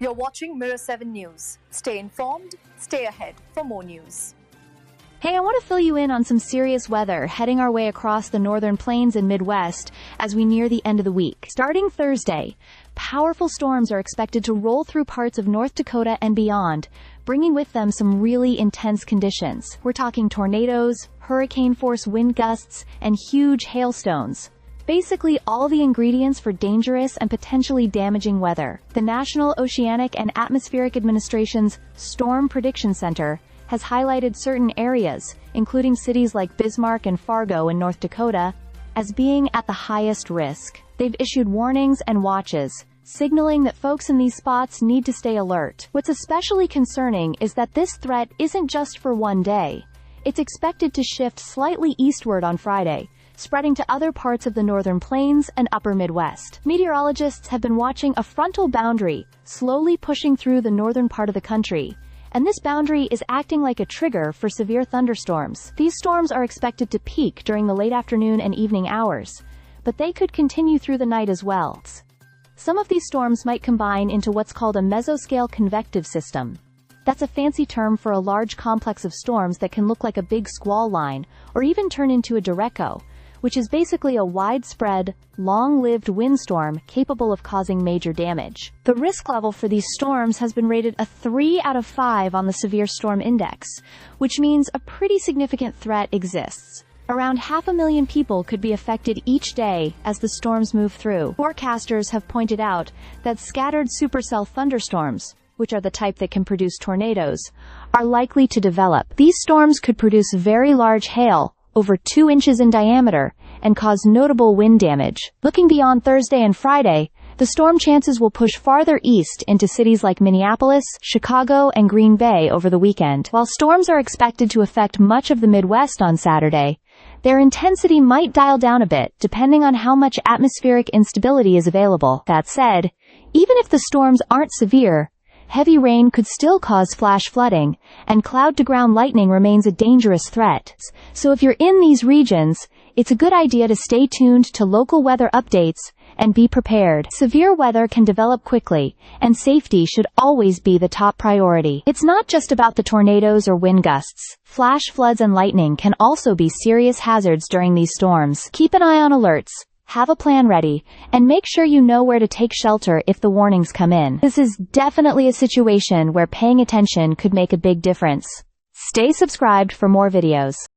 You're watching Mirror 7 News. Stay informed, stay ahead for more news. Hey, I want to fill you in on some serious weather heading our way across the northern plains and Midwest as we near the end of the week. Starting Thursday, powerful storms are expected to roll through parts of North Dakota and beyond, bringing with them some really intense conditions. We're talking tornadoes, hurricane-force wind gusts, and huge hailstones. Basically all the ingredients for dangerous and potentially damaging weather. The National Oceanic and Atmospheric Administration's Storm Prediction Center has highlighted certain areas, including cities like Bismarck and Fargo in North Dakota, as being at the highest risk. They've issued warnings and watches, signaling that folks in these spots need to stay alert. What's especially concerning is that this threat isn't just for one day. It's expected to shift slightly eastward on Friday, spreading to other parts of the northern plains and upper Midwest. Meteorologists have been watching a frontal boundary slowly pushing through the northern part of the country, and this boundary is acting like a trigger for severe thunderstorms. These storms are expected to peak during the late afternoon and evening hours, but they could continue through the night as well. Some of these storms might combine into what's called a mesoscale convective system. That's a fancy term for a large complex of storms that can look like a big squall line, or even turn into a derecho, which is basically a widespread, long-lived windstorm capable of causing major damage. The risk level for these storms has been rated a 3 out of 5 on the Severe Storm Index, which means a pretty significant threat exists. Around 500,000 people could be affected each day as the storms move through. Forecasters have pointed out that scattered supercell thunderstorms, which are the type that can produce tornadoes, are likely to develop. These storms could produce very large hail, over 2 inches in diameter, and cause notable wind damage. Looking beyond Thursday and Friday, the storm chances will push farther east into cities like Minneapolis, Chicago, and Green Bay over the weekend. While storms are expected to affect much of the Midwest on Saturday, their intensity might dial down a bit depending on how much atmospheric instability is available. That said, even if the storms aren't severe, heavy rain could still cause flash flooding, and cloud-to-ground lightning remains a dangerous threat. So if you're in these regions, it's a good idea to stay tuned to local weather updates and be prepared. Severe weather can develop quickly, and safety should always be the top priority. It's not just about the tornadoes or wind gusts. Flash floods and lightning can also be serious hazards during these storms. Keep an eye on alerts, have a plan ready, and make sure you know where to take shelter if the warnings come in. This is definitely a situation where paying attention could make a big difference. Stay subscribed for more videos.